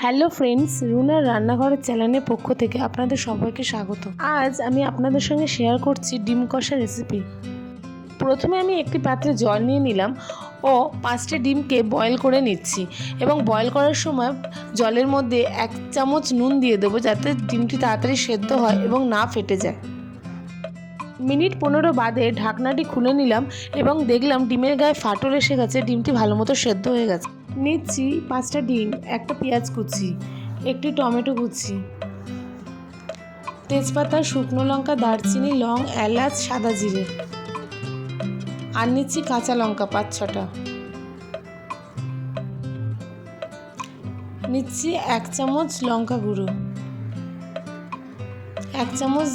Hello friends, রুনার রান্নাঘরের চ্যানেলের পক্ষ থেকে আপনাদের সবাইকে স্বাগত। আজ আমি আপনাদের সঙ্গে শেয়ার করছি ডিম কষা রেসিপি। প্রথমে আমি একটি পাত্রে জল নিয়ে নিলাম ও 5টি ডিমকে বয়েল করে নিচ্ছি এবং বয়েল করার সময় জলের মধ্যে 1 চামচ নুন দিয়ে দেবো, যাতে ডিমটি তাড়াতাড়ি সেদ্ধ হয় এবং না ফেটে যায়। মিনিট 15 বাদে ঢাকনাটি খুলে নিলাম এবং দেখলাম ডিমের গায়ে ফাটল এসে গেছে, ডিমটি ভালো মতো সেদ্ধ হয়ে গেছে। নিচ্ছি 5টা ডিম, একটা পেঁয়াজ কুচি, একটি টমেটো কুচি, তেজপাতা, শুকনো লঙ্কা, দারচিনি, লং, এলাচ, সাদা জিরে, আর নিচ্ছি কাঁচা লঙ্কা 5-6টা। নিচ্ছি 1 চামচ লঙ্কা গুঁড়ো, 1 চামচ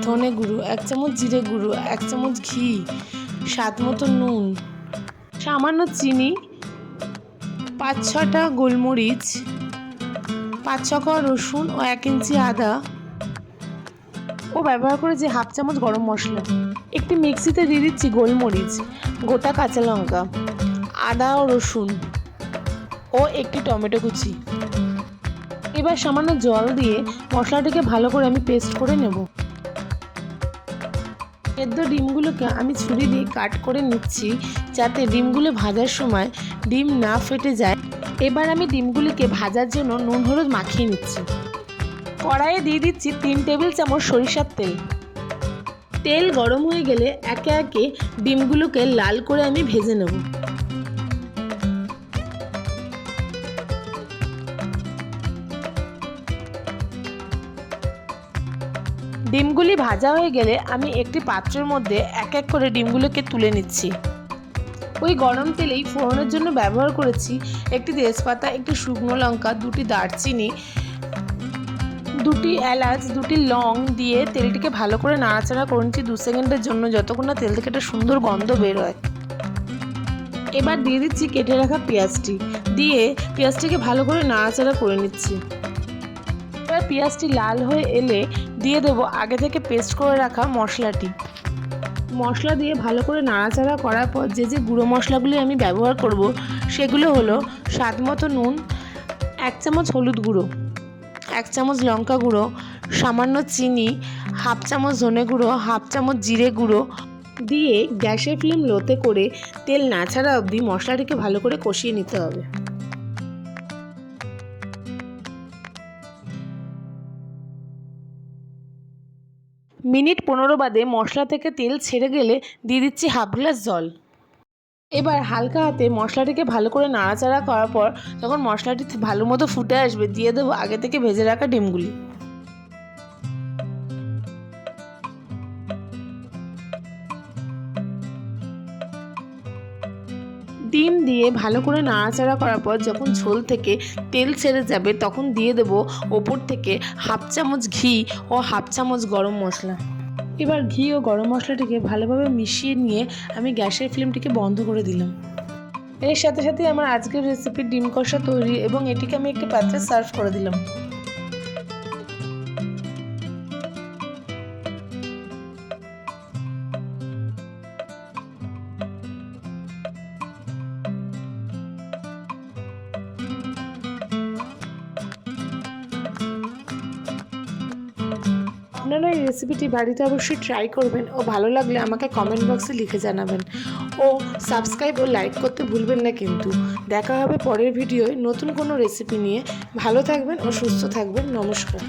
ধনে গুঁড়ো, 1 চামচ জিরে গুঁড়ো, 1 চামচ ঘি, স্বাদ মতো নুন, সামান্য চিনি, 5-6টা গোলমরিচ, 5-6 কোয়া রসুন ও 1 ইঞ্চি আদা ও ব্যবহার করেছি 1/2 চামচ গরম মশলা। একটি মিক্সিতে দিয়ে দিচ্ছি গোলমরিচ, গোটা কাঁচা লঙ্কা, আদা ও রসুন ও একটি টমেটো কুচি। এবার সামান্য জল দিয়ে মশলাটিকে ভালো করে আমি পেস্ট করে নেব। সেদ্ধ ডিমগুলোকে আমি ছুরি দিয়ে কাট করে নিচ্ছি, যাতে ডিমগুলো ভাজার সময় ডিম না ফেটে যায়। এবার আমি ডিমগুলিকে ভাজার জন্য নুন হলুদ মাখিয়ে নিচ্ছি। কড়াইয়ে দিয়ে দিচ্ছি 3 টেবিল চামচ সরিষার তেল। তেল গরম হয়ে গেলে একে একে ডিমগুলোকে লাল করে আমি ভেজে নেব। ডিমগুলি ভাজা হয়ে গেলে আমি একটি পাত্রের মধ্যে এক এক করে ডিমগুলোকে তুলে নিচ্ছি। ওই গরম তেলেই ফোড়নের জন্য ব্যবহার করেছি একটি তেজপাতা, একটি শুকনো লঙ্কা, 2টি দারচিনি, 2টি এলাচ, 2টি লং দিয়ে তেলটিকে ভালো করে নাড়াচাড়া করে নিচ্ছি 2 সেকেন্ডের জন্য, যতক্ষণ না তেল থেকে একটা সুন্দর গন্ধ বের হয়। এবার দিয়ে দিচ্ছি কেটে রাখা পেঁয়াজটি, দিয়ে পেঁয়াজটিকে ভালো করে নাড়াচাড়া করে নিচ্ছি। এবার পেঁয়াজটি লাল হয়ে এলে দিয়ে দেবো আগে থেকে পেস্ট করে রাখা মশলাটি। মশলা দিয়ে ভালো করে নাড়াচাড়া করার পর যে গুঁড়ো মশলাগুলি আমি ব্যবহার করব সেগুলো হলো স্বাদ মতো নুন, 1 চামচ হলুদ গুঁড়ো, 1 চামচ লঙ্কা গুঁড়ো, সামান্য চিনি, 1/2 চামচ ধনে গুঁড়ো, 1/2 চামচ জিরে গুঁড়ো দিয়ে গ্যাসের ফ্লেম লোতে করে তেল না ছাড়া অবধি মশলাটিকে ভালো করে কষিয়ে নিতে হবে। মিনিট 15 বাদে মশলা থেকে তেল ছেড়ে গেলে দিয়ে দিচ্ছি 1/2 গ্লাস জল। এবার হালকা হাতে মশলাটিকে ভালো করে নাড়াচাড়া করার পর যখন মশলাটি ভালো মতো ফুটে আসবে দিয়ে দেবো আগে থেকে ভেজে রাখা ডিমগুলি। ডিম দিয়ে ভালো করে নাড়াচাড়া করার পর যখন ঝোল থেকে তেল ছেড়ে যাবে তখন দিয়ে দেবো ওপর থেকে 1/2 চামচ ঘি ও 1/2 চামচ গরম মশলা। এবার ঘি ও গরম মশলাটিকে ভালোভাবে মিশিয়ে নিয়ে আমি গ্যাসের ফ্লেমটিকে বন্ধ করে দিলাম। এর সাথে সাথে আমার আজকের রেসিপি ডিম কষা তৈরি এবং এটিকে আমি একটি পাত্রে সার্ভ করে দিলাম। আপনারা এই রেসিপিটি বাড়িতে অবশ্যই ট্রাই করবেন ও ভালো লাগলে আমাকে কমেন্ট বক্সে লিখে জানাবেন ও সাবস্ক্রাইব ও লাইক করতে ভুলবেন না কিন্তু। দেখা হবে পরের ভিডিওয় নতুন কোনো রেসিপি নিয়ে। ভালো থাকবেন ও সুস্থ থাকবেন। নমস্কার।